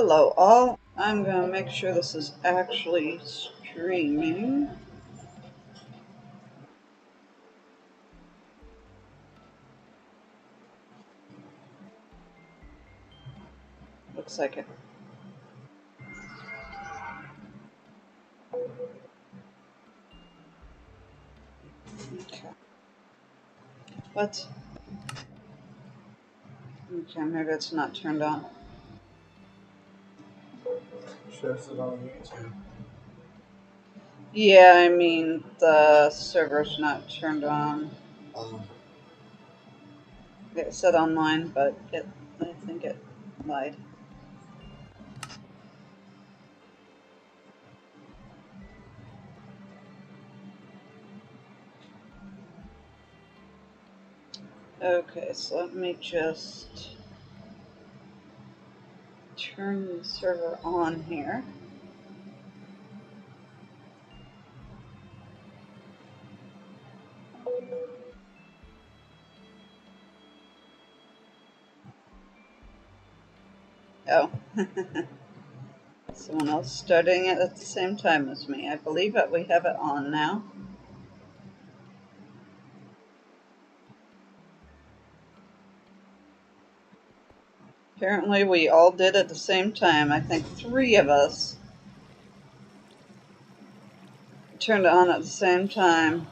Hello all, I'm going to make sure this is actually streaming. Looks like it. Okay. What? Okay, maybe it's not turned on. Shows it on YouTube. Yeah, I mean, the server's not turned on. Um, It said online, but I think it lied. Okay, so let me just turn the server on here. Oh. Someone else starting it at the same time as me. I believe that we have it on now. Apparently we all did at the same time. I think 3 of us turned it on at the same time.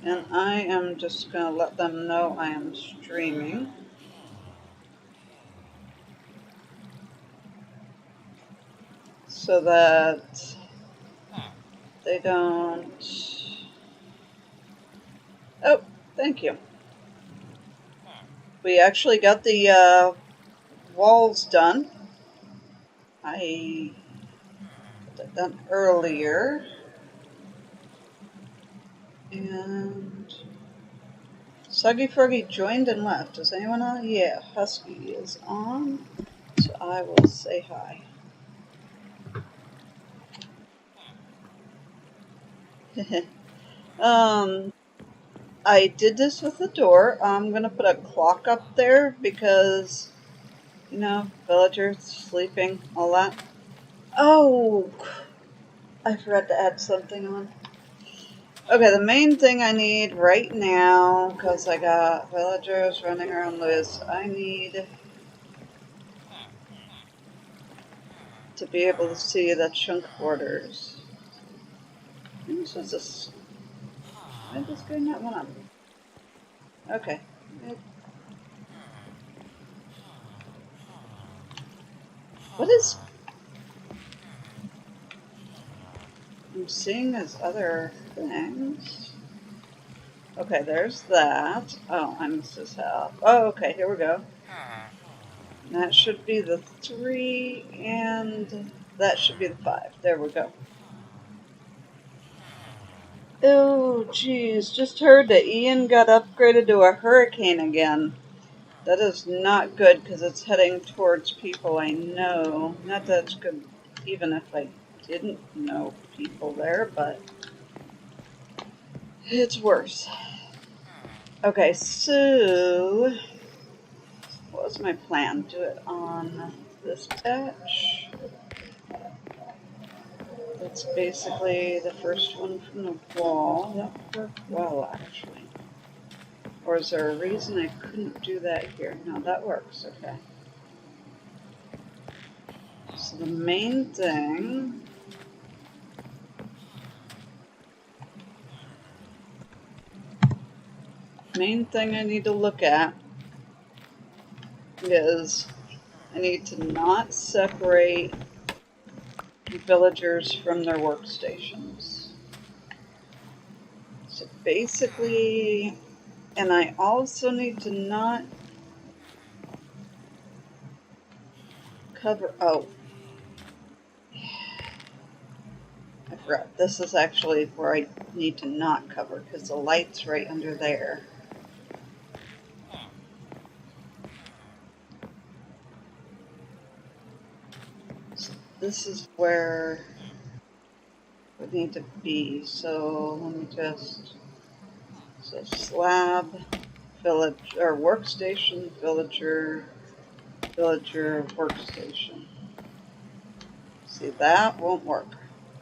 And I am just going to let them know I am streaming. So that they don't... Oh, thank you. We actually got the walls done. I got that done earlier. And Suggy Froggy joined and left. Is anyone on? Yeah, Husky is on. So I will say hi. I did this with the door. I'm gonna put a clock up there because, villagers sleeping, all that. Oh, I forgot to add something on. Okay, the main thing I need right now, because I got villagers running around loose, I need to be able to see the chunk borders. This was this. Why did this guy not want to? Okay. What is... I'm seeing as other things. Okay, there's that. Oh, I missed this half. Oh, okay, here we go. That should be the 3, and that should be the 5. There we go. Oh, geez, just heard that Ian got upgraded to a hurricane again. That is not good because it's heading towards people I know. Not that it's good even if I didn't know people there, but it's worse. Okay, so what was my plan? Do it on this patch. That's basically the first one from the wall. That worked well, actually. Or is there a reason I couldn't do that here? No, that works. Okay. So the main thing... I need to look at is I need to not separate villagers from their workstations. So basically, and I also need to not cover... Oh, I forgot. This is actually where I need to not cover because the light's right under there. So this is where we need to be. So let me just... So slab, village, or workstation, villager, villager, workstation. See, that won't work.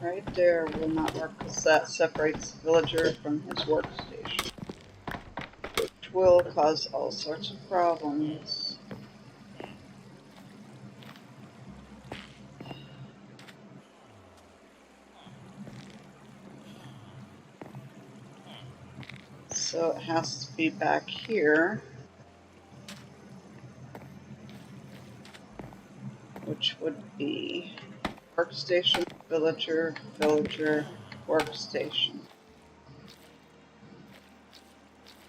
Right there will not work because that separates the villager from his workstation, which will cause all sorts of problems. So it has to be back here, which would be workstation, villager, villager, workstation.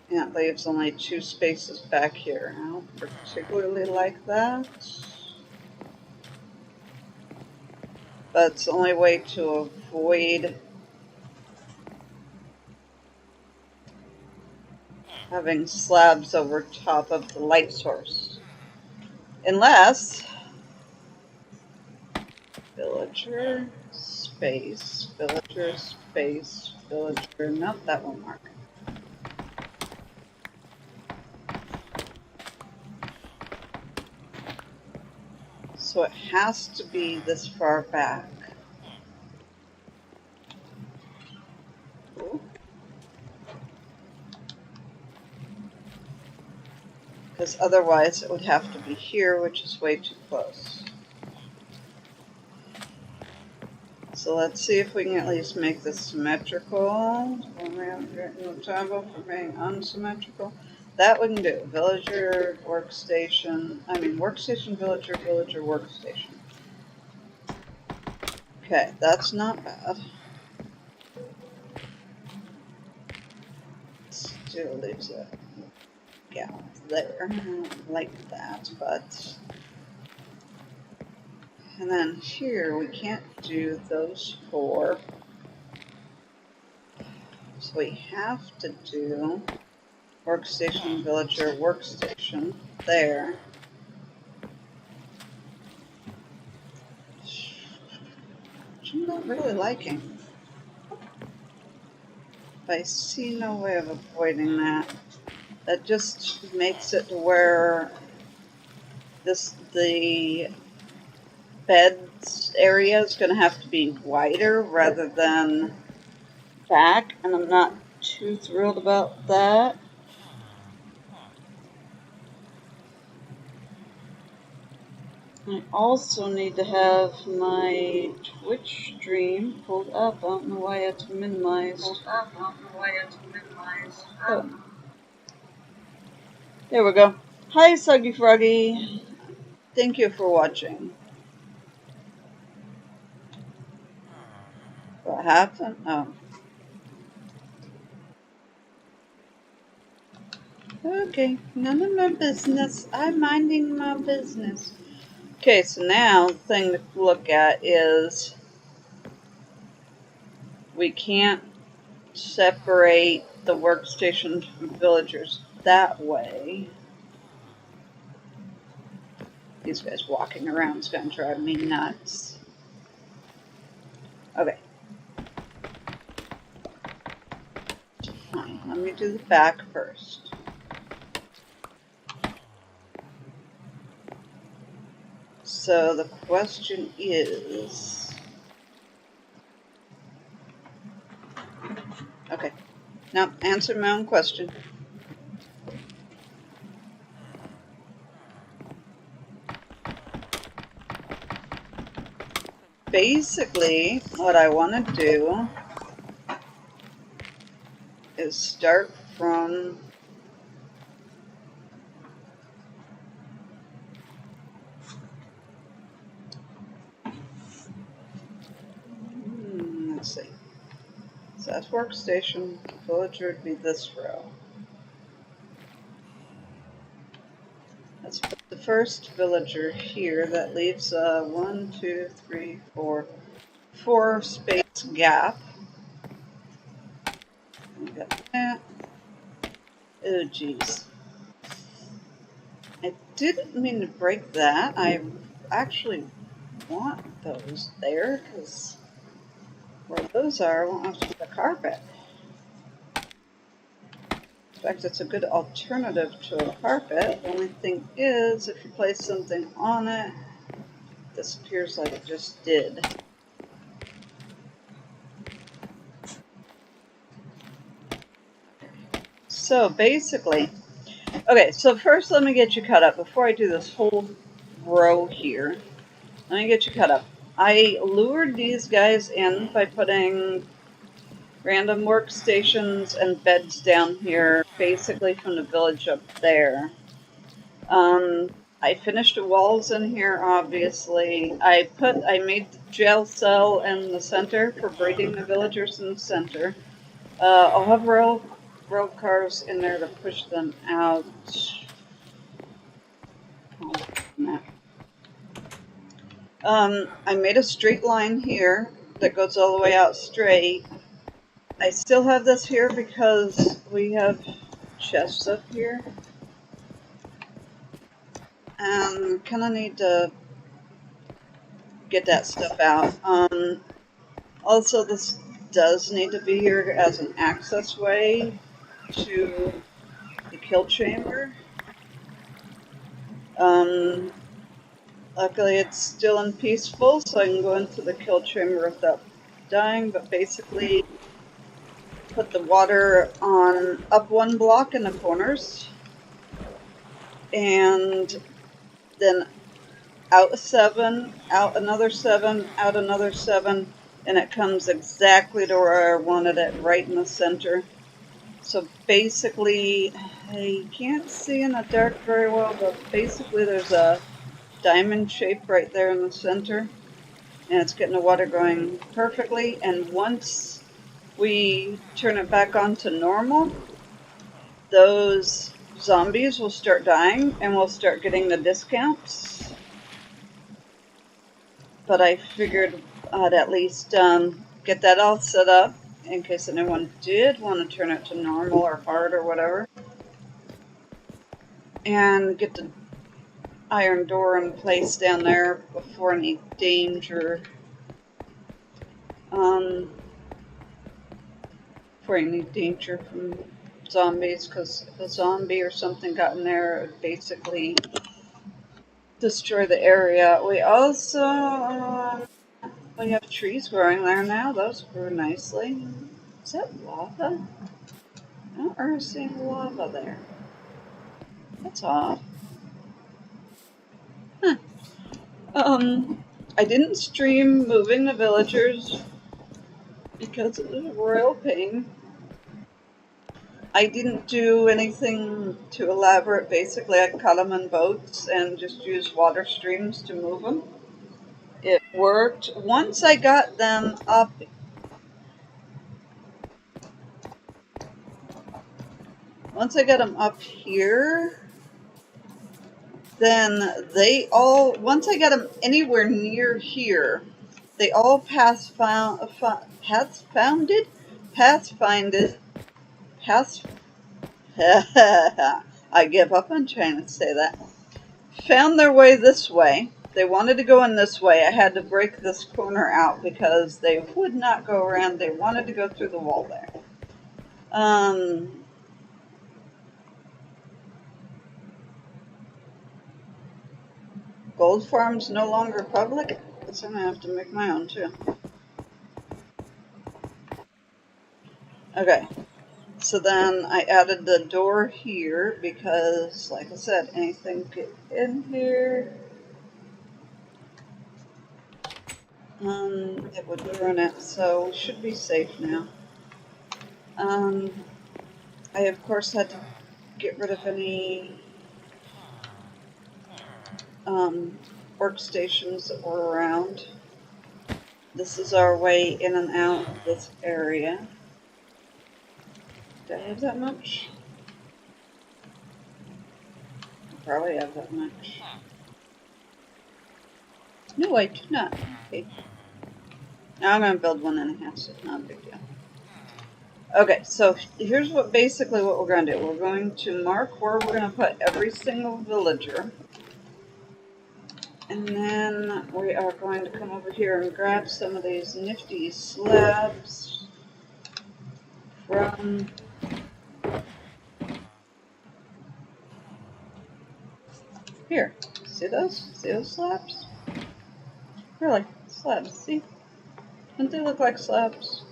And it leaves only 2 spaces back here. I don't particularly like that, but it's the only way to avoid having slabs over top of the light source. Unless villager, space, villager, space, villager. Nope, that won't work. So it has to be this far back. Because otherwise it would have to be here, which is way too close. So let's see if we can at least make this symmetrical. No trouble for being unsymmetrical. That we can do. Villager, workstation. Workstation, villager, villager, workstation. Okay, that's not bad. Still leaves a gap there. I don't like that, but. And then here we can't do those 4. So we have to do workstation, villager, workstation there. Which I'm not really liking. But I see no way of avoiding that. That just makes it to where the beds area is going to have to be wider rather than back, and I'm not too thrilled about that. I also need to have my Twitch stream pulled up. I don't know why it's minimized. Oh. There we go. Hi, Soggy Froggy. Thank you for watching. What happened? Oh. Okay, none of my business. I'm minding my business. Okay, so now the thing to look at is we can't separate the workstations from villagers that way. These guys walking around is going to drive me nuts. Okay. Fine, let me do the back first. So the question is... Okay. Now, answer my own question. Basically, what I want to do is start from let's see. So that's workstation. Villager would be this row. Let's put the first villager here. That leaves a 1, 2, 3, 4 space gap. We got that. Oh, geez. I didn't mean to break that. I actually want those there because where those are, I won't have to put a carpet. In fact, it's a good alternative to a carpet. The only thing is, if you place something on it, it disappears like it just did. So basically, okay, so first let me get you cut up before I do this whole row here. Let me get you cut up. I lured these guys in by putting random workstations and beds down here, basically from the village up there. I finished the walls in here, obviously. I made the jail cell in the center for breeding the villagers in the center. I'll have rail cars in there to push them out. I made a straight line here that goes all the way out straight. I still have this here because we have chests up here. And kind of need to get that stuff out. Also, this does need to be here as an access way to the kill chamber. Luckily, it's still in peaceful, so I can go into the kill chamber without dying, but basically put the water on up one block in the corners, and then out 7, out another 7, out another 7, and it comes exactly to where I wanted it, right in the center. So basically, I can't see in the dark very well, but basically there's a diamond shape right there in the center, and it's getting the water going perfectly. And once we turn it back on to normal, those zombies will start dying and we'll start getting the discounts. But I figured I'd at least get that all set up in case anyone did want to turn it to normal or hard or whatever. And get the iron door in place down there before any danger. Before any danger from zombies, because if a zombie or something got in there, it would basically destroy the area. We also we have trees growing there now. Those grew nicely. Is that lava? I don't ever see any lava there. That's odd. Huh. I didn't stream moving the villagers because it was a royal pain. I didn't do anything too elaborate. Basically, I cut them in boats and just used water streams to move them. It worked. Once I got them up here, then once I got them anywhere near here, they all pathfinded, I give up on trying to say that, found their way this way. They wanted to go in this way. I had to break this corner out because they would not go around. They wanted to go through the wall there. Gold farm's no longer public. Guess I'm gonna have to make my own too. Okay, so then I added the door here because, like I said, anything get in here, it would ruin it. So we should be safe now. I of course had to get rid of any workstations that were around. This is our way in and out of this area. Do I have that much? I probably have that much. No, I do not. Okay. Now I'm going to build one and a half, so it's not a big deal. Okay, so here's basically what we're going to do. We're going to mark where we're going to put every single villager. And then we are going to come over here and grab some of these nifty slabs from Here, see those? See those slabs? Really, slabs. See? Don't they look like slabs?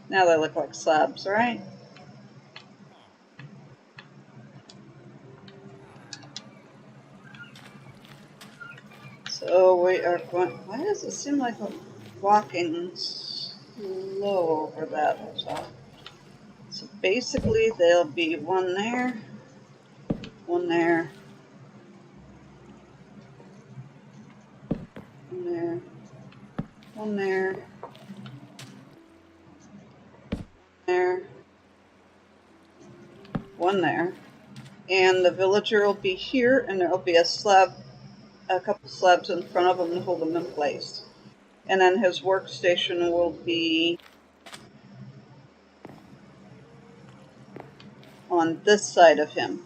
Now they look like slabs, right? So we are going. Why does it seem like I'm walking slow over that? So basically, there'll be one there, one there, one there, one there, there, one there, and the villager will be here, and there will be a slab, a couple slabs in front of him to hold him in place. And then his workstation will be on this side of him.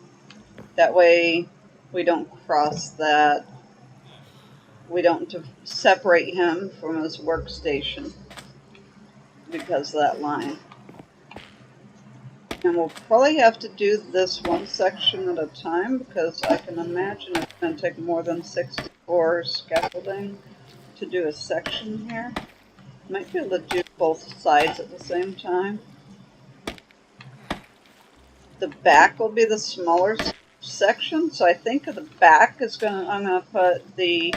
That way we don't cross that, we don't separate him from his workstation because of that line. And we'll probably have to do this one section at a time because I can imagine it's going to take more than 64 scaffolding to do a section here. Might be able to do both sides at the same time. The back will be the smaller section, so I think the back is I'm gonna put the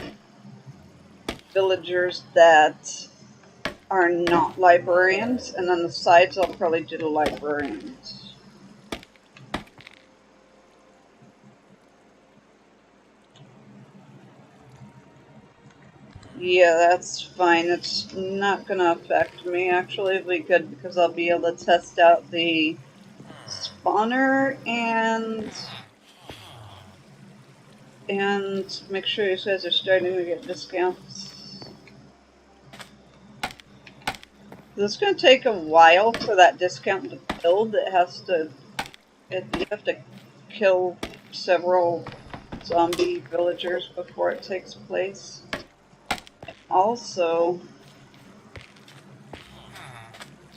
villagers that are not librarians, and on the sides I'll probably do the librarians. Yeah, that's fine. It's not gonna affect me. Actually, it'll be good because I'll be able to test out the spawner and make sure you guys are starting to get discounts. It's going to take a while for that discount to build. You have to kill several zombie villagers before it takes place. Also,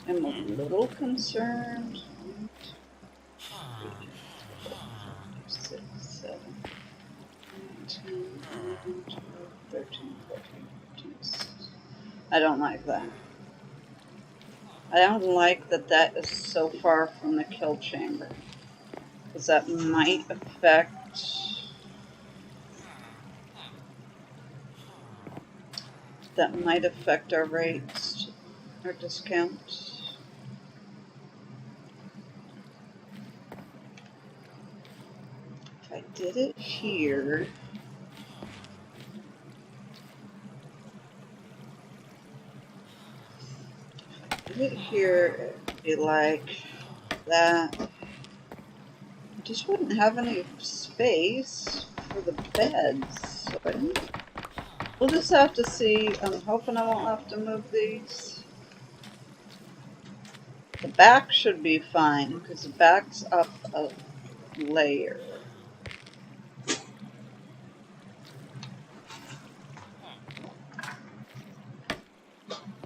I'm a little concerned. 6, 7, 10, 11, 12, 13, 14, 15, 16. I don't like that. I don't like that that is so far from the kill chamber, because that might affect our rates, our discounts. If I did it here, it'd be like that. I just wouldn't have any space for the beds. So we'll just have to see. I'm hoping I won't have to move these. The back should be fine because the back's up a layer.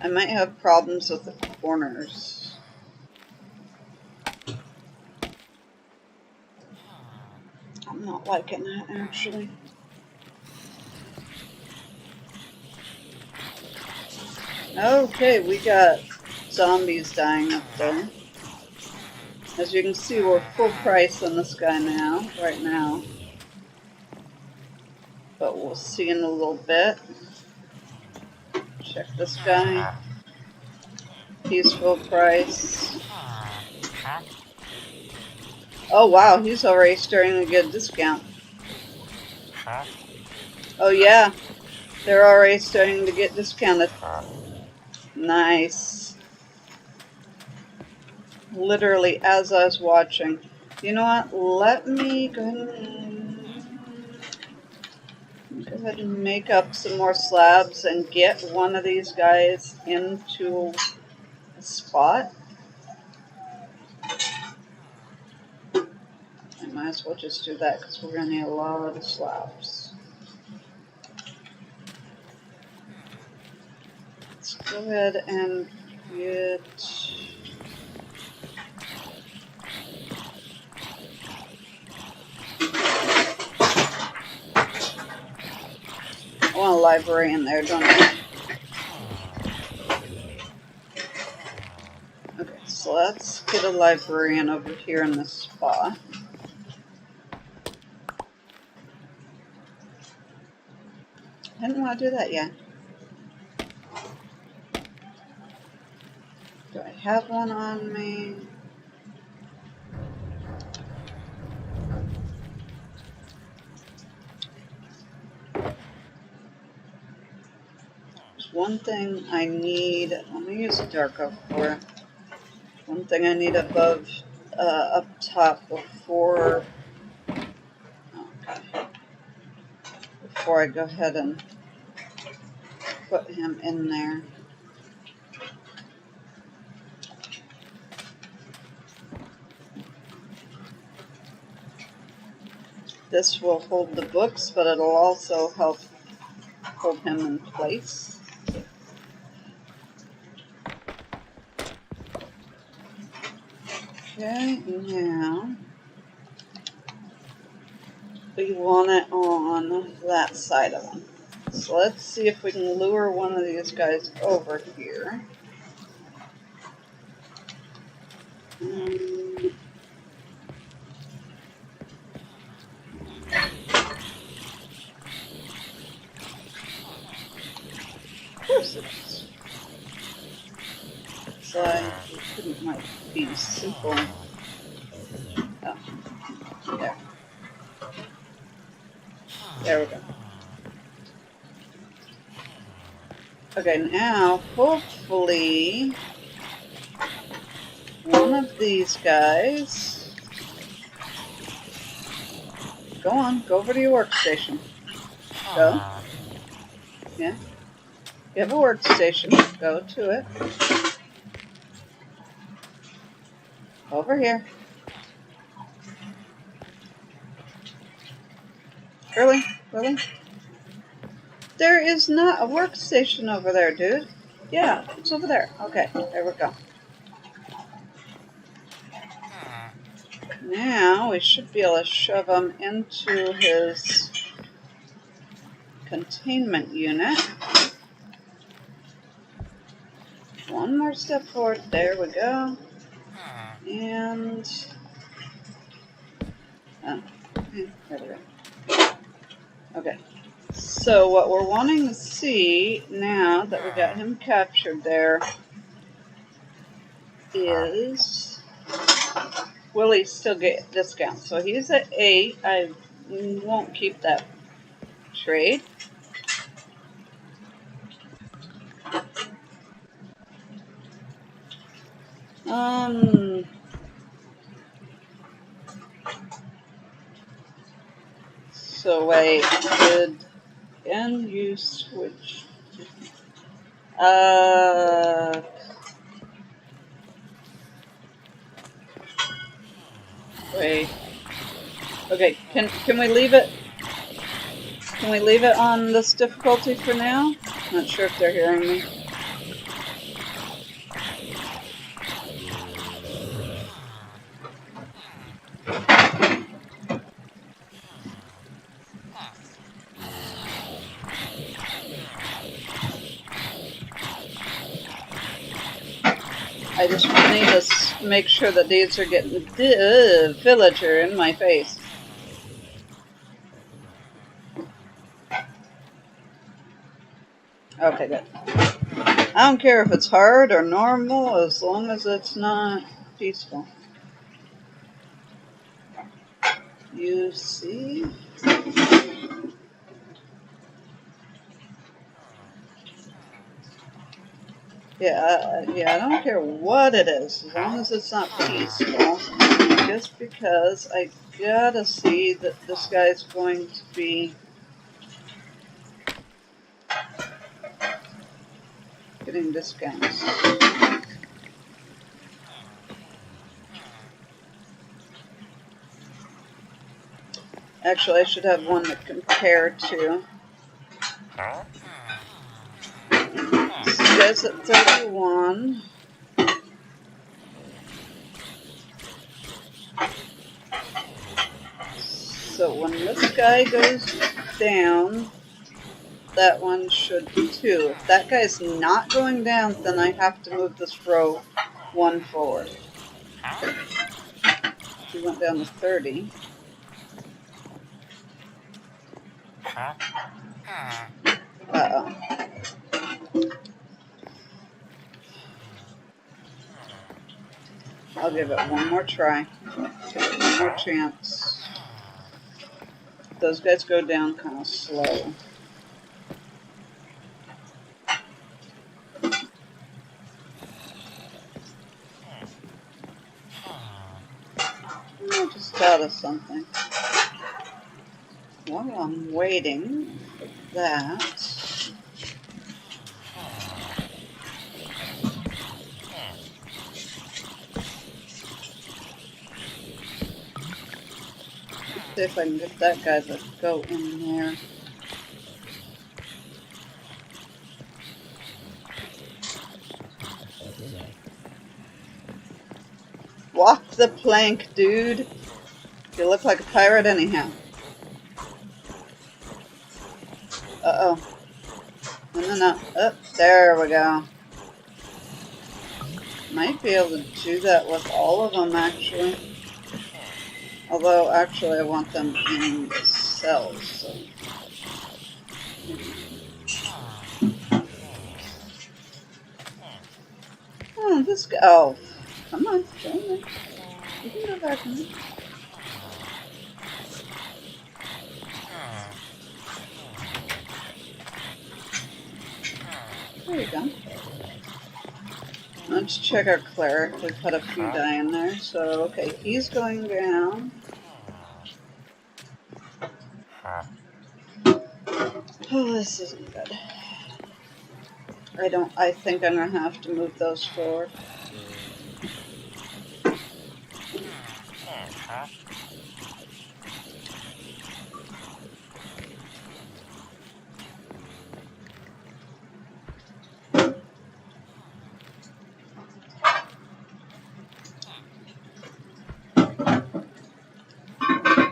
I might have problems with the corners. I'm not liking that, actually. Okay, we got zombies dying up there. As you can see, we're full price on this guy now, right now. But we'll see in a little bit. Check this guy. He's full price. Oh wow, he's already starting to get a discount. Oh yeah, they're already starting to get discounted. Nice. Literally as I was watching. You know what? Let me go ahead and make up some more slabs and get one of these guys into a spot. I might as well just do that because we're going to need a lot of slabs. Let's go ahead and get... I want a librarian there, don't I? Okay, so let's get a librarian over here in this spot. I didn't want to do that yet. Do I have one on me? There's one thing I need. Let me use a dark oak for it. One thing I need above, up top before I go ahead and put him in there. This will hold the books, but it'll also help hold him in place. Okay, now we want it on that side of him. So let's see if we can lure one of these guys over here. Of course it is. So it might be simple. Oh, there. There we go. Okay, now hopefully one of these guys. Go on, go over to your workstation. Go. Yeah. You have a workstation. Go to it. Over here. Really? Really? There is not a workstation over there, dude. Yeah, it's over there. Okay, there we go. Now we should be able to shove him into his containment unit. One more step forward. There we go. And there we go. Okay. So what we're wanting to see now that we got him captured there is, will he still get discounts? So he's at 8. I won't keep that trade. So wait, and you switch. Wait. Okay, can we leave it? Can we leave it on this difficulty for now? Not sure if they're hearing me. I just need to make sure that these are getting villager in my face. Okay, good. I don't care if it's hard or normal as long as it's not peaceful. You see? Yeah, I don't care what it is, as long as it's not peaceful. Just because I gotta see that this guy's going to be getting discounts. Actually, I should have one to compare to. This guy's at 31. So when this guy goes down, that one should too. If that guy's not going down, then I have to move this row one forward. He went down to 30. Uh-oh. I'll give it one more try. One more chance. Those guys go down kind of slow. I just thought of something. While I'm waiting for that, see if I can get that guy to go in there. Walk the plank, dude. You look like a pirate anyhow. Uh-oh. No. Oh, there we go. Might be able to do that with all of them, actually. Although, actually, I want them in the cells, so... Oh, this guy... Oh, come on, join me. You can go back in. There you go. Let's check our cleric. We put a few die in there. So, okay, he's going down. Oh, this isn't good. I think I'm gonna have to move those forward.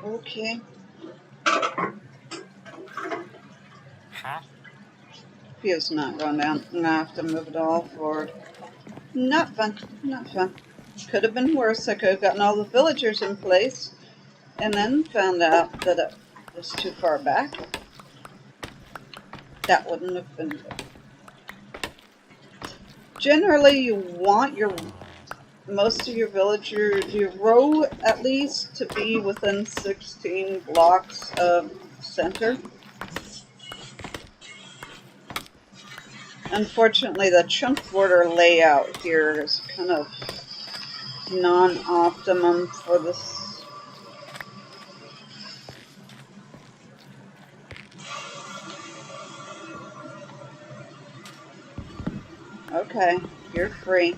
Okay. He is not going down. I'm gonna have to move it all forward. Not fun. Not fun. Could have been worse. I could have gotten all the villagers in place and then found out that it was too far back. That wouldn't have been good. Generally, you want most of your villagers, your row at least, to be within 16 blocks of center. Unfortunately, the chunk border layout here is kind of non-optimum for this. Okay, you're free.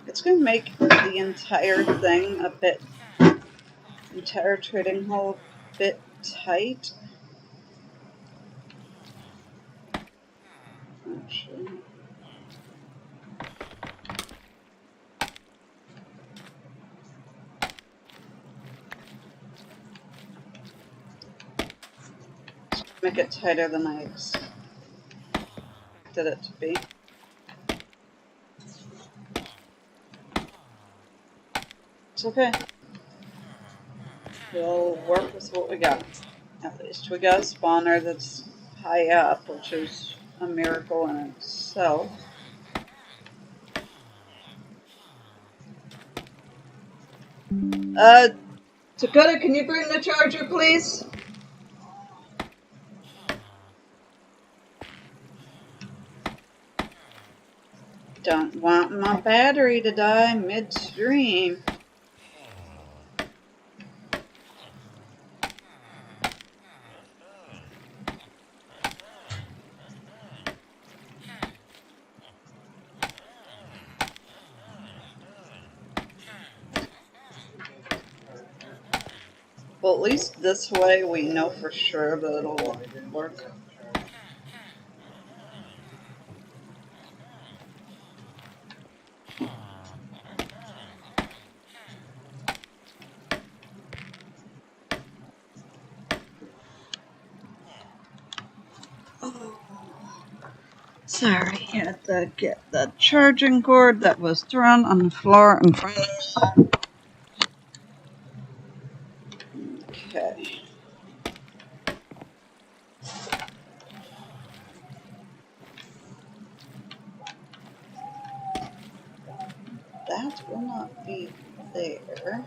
It's going to make the entire thing entire trading hall a bit tight. Actually. Make it tighter than I expected it to be. It's okay. We'll work with what we got. At least we got a spawner that's high up, which is a miracle in itself. Dakota, can you bring the charger, please? Don't want my battery to die midstream. Well, at least this way we know for sure that it'll work. Sorry, had to get the charging cord that was thrown on the floor in front of us. Okay. That will not be there.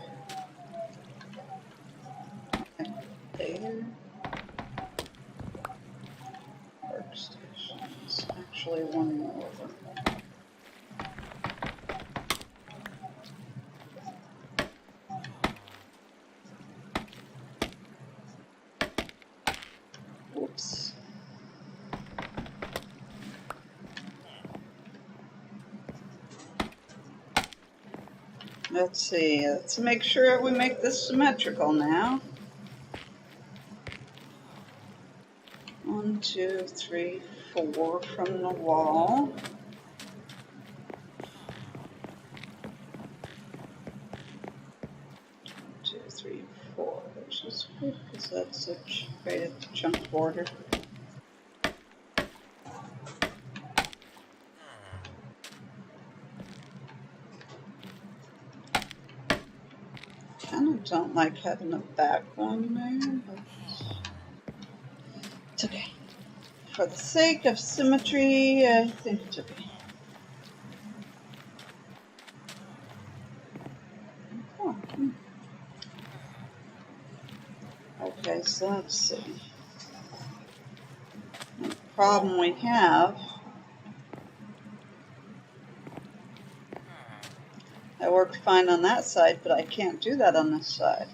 There. Workstations. Actually, one more. Oops. Let's see. Let's make sure we make this symmetrical now. 1, 2, 3, 4 from the wall. 2, 3, 4, which is good because that's right at the chunk border. Kind of don't like having a back one there, but it's okay. For the sake of symmetry, I think it's okay. Oh, okay, so let's see. The problem we have, that worked fine on that side, but I can't do that on this side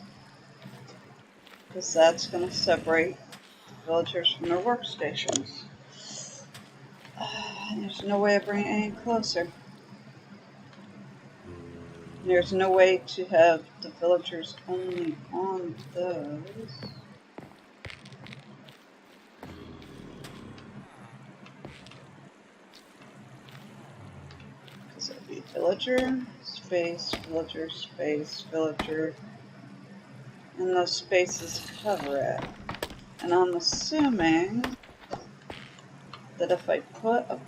because that's going to separate villagers from their workstations. There's no way of bringing it any closer. There's no way to have the villagers only on those. Because it would be villager, space, villager, space, villager. And those spaces cover it. And I'm assuming that if I put a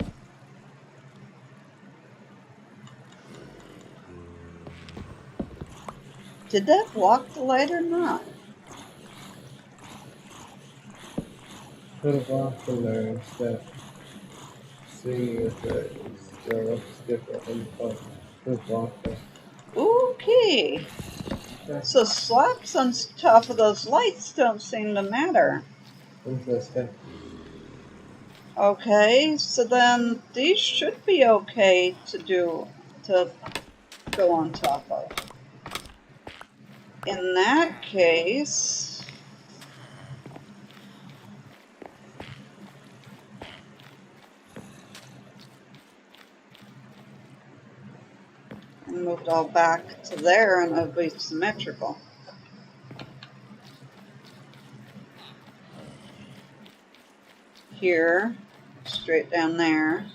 did that block the light or not? Put a block in there instead. See if it still looks different in the phone. Put a block there. Okay. Okay. So slaps on top of those lights don't seem to matter. What does that say? Okay, so then these should be okay to go on top of. In that case, I moved all back to there and it'll be symmetrical. Here, straight down there,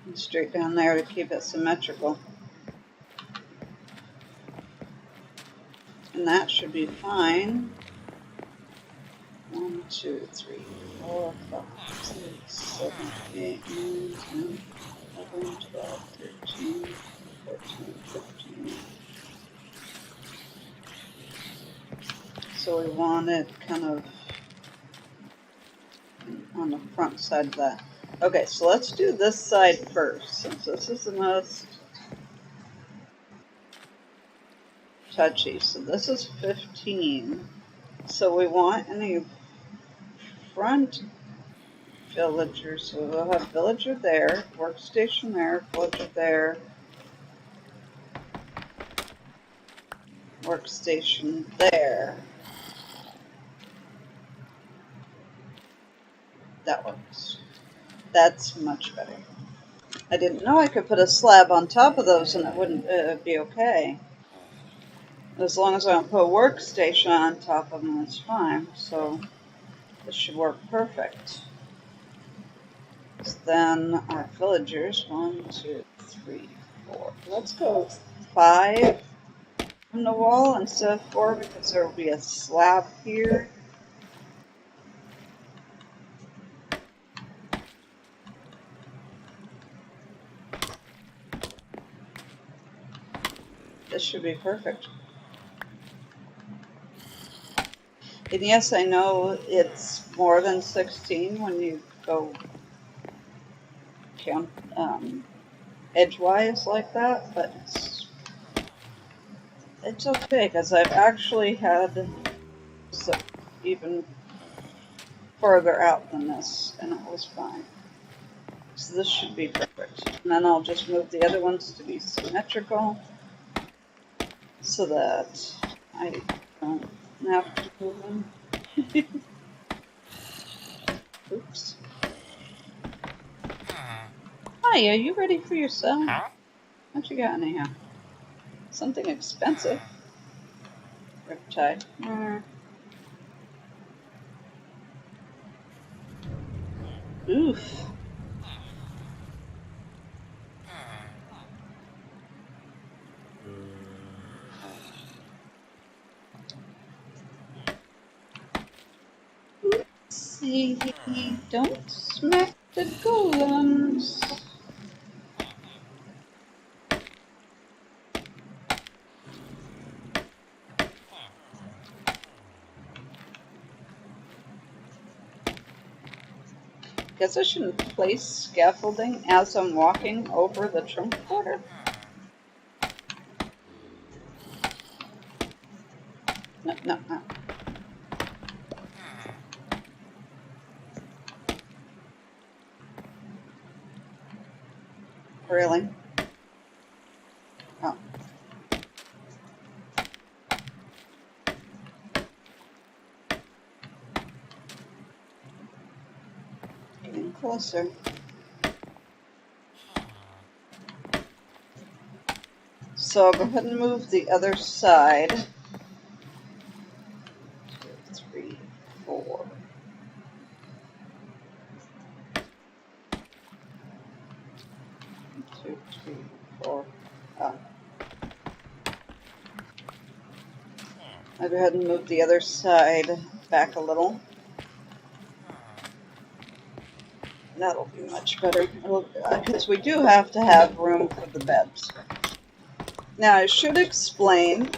and straight down there to keep it symmetrical. And that should be fine. 1, 2, 3, 4, 5, 6, 7, 8, 9, 10, 11, 12, 13, 14, 15. So we want it kind of on the front side of that. Okay, so let's do this side first, since this is the most touchy. So this is 15. So we want any front villagers. So we'll have villager there, workstation there, villager there, workstation there. That works. That's much better. I didn't know I could put a slab on top of those and it wouldn't be okay. As long as I don't put a workstation on top of them, it's fine. So this should work perfect. So then our villagers, 1, 2, 3, 4. Let's go 5 from the wall instead of 4 because there will be a slab here. This should be perfect. And yes, I know it's more than 16 when you go count edgewise like that, but it's okay because I've actually had even further out than this, and it was fine. So this should be perfect. And then I'll just move the other ones to be symmetrical so that I don't have to move them. Oops. Hi, are you ready for your sale? What you got in here? Something expensive. Riptide. Oof. See, don't smack the golems. Guess I shouldn't place scaffolding as I'm walking over the trunk border. No, no, no. Really? Oh. Getting closer. So I'll go ahead and move the other side. 2, 3, 4. 2, 3, 4. Oh. I'll go ahead and move the other side back a little. That'll be much better, because we do have to have room for the beds. Now, I should explain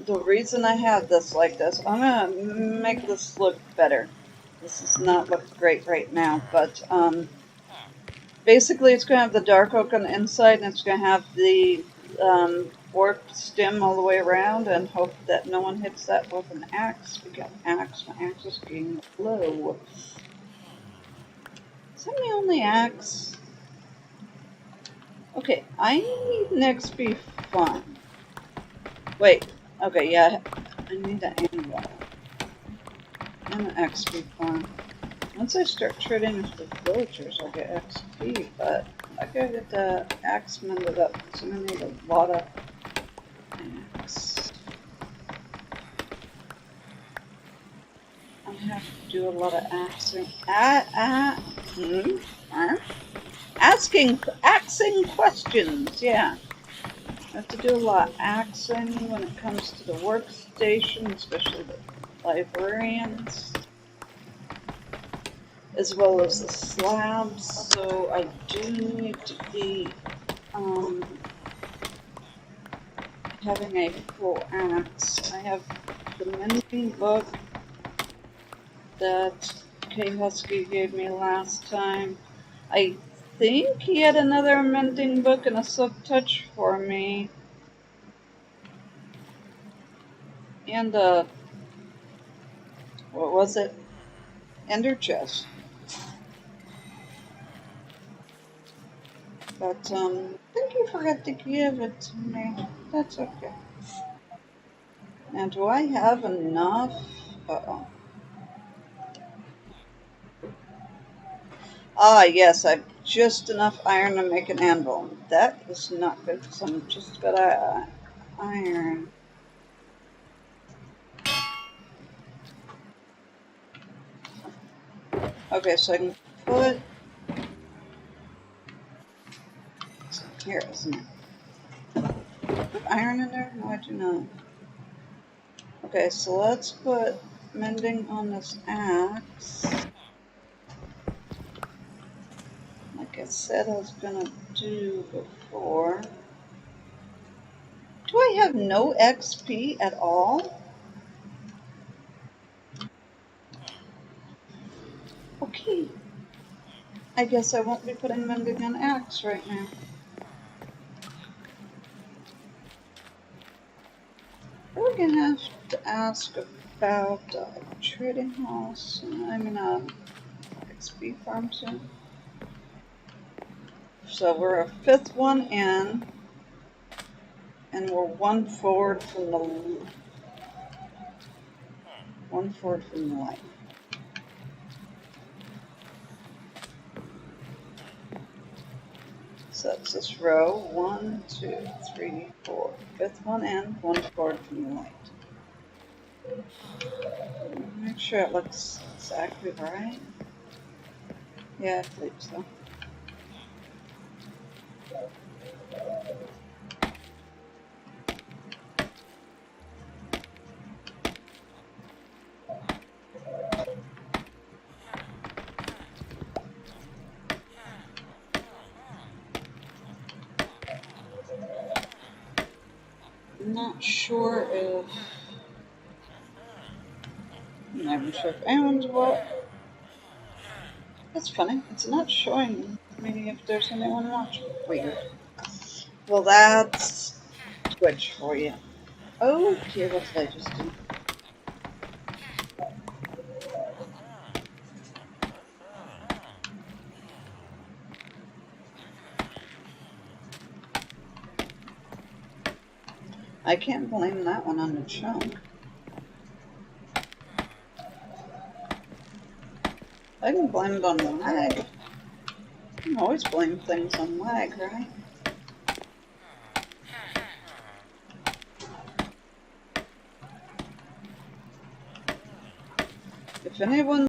the reason I have this like this. I'm going to make this look better. This does not look great right now, but basically it's going to have the dark oak on the inside, and it's going to have the warped stem all the way around, and hope that no one hits that with an axe. We got an axe. My axe is getting low. Is that my only axe? Okay, I need an XP farm. Wait, okay, yeah, I need an anvil. And an XP farm. Once I start trading with the villagers, I'll get XP, but I gotta get the axe mended up, so I'm gonna need a lot of axe. I have to do a lot of axing. Axing questions, yeah. I have to do a lot of axing when it comes to the workstation, especially the librarians, as well as the slabs. So I do need to be having a full axe. I have the mending book that K Husky gave me last time. I think he had another mending book and a silk touch for me. And what was it? Ender chest. But I think he forgot to give it to me. That's okay. Now, do I have enough? Uh-oh. Ah, yes, I've just enough iron to make an anvil. That is not good because I'm just about out of iron. Okay, so I can put... Here, isn't it? Put iron in there? No, I do not. Okay, so let's put mending on this axe. Like I said I was gonna do before. Do I have no XP at all? Okay. I guess I won't be putting Mending on Axe right now. We're gonna have to ask about trading house. XP farm soon. So we're a fifth one in, and we're one forward from the light. So that's this row. 1, 2, 3, 4. Fifth one in, one forward from the light. Make sure it looks exactly right. Yeah, I believe so. I'm not sure if anyone's what. That's funny. It's not showing me if there's anyone watching. Weird. Well, that's Twitch for you. Okay, what did I just do? I can't blame that one on the chunk. I can blame it on the lag. You can always blame things on lag, right? If anyone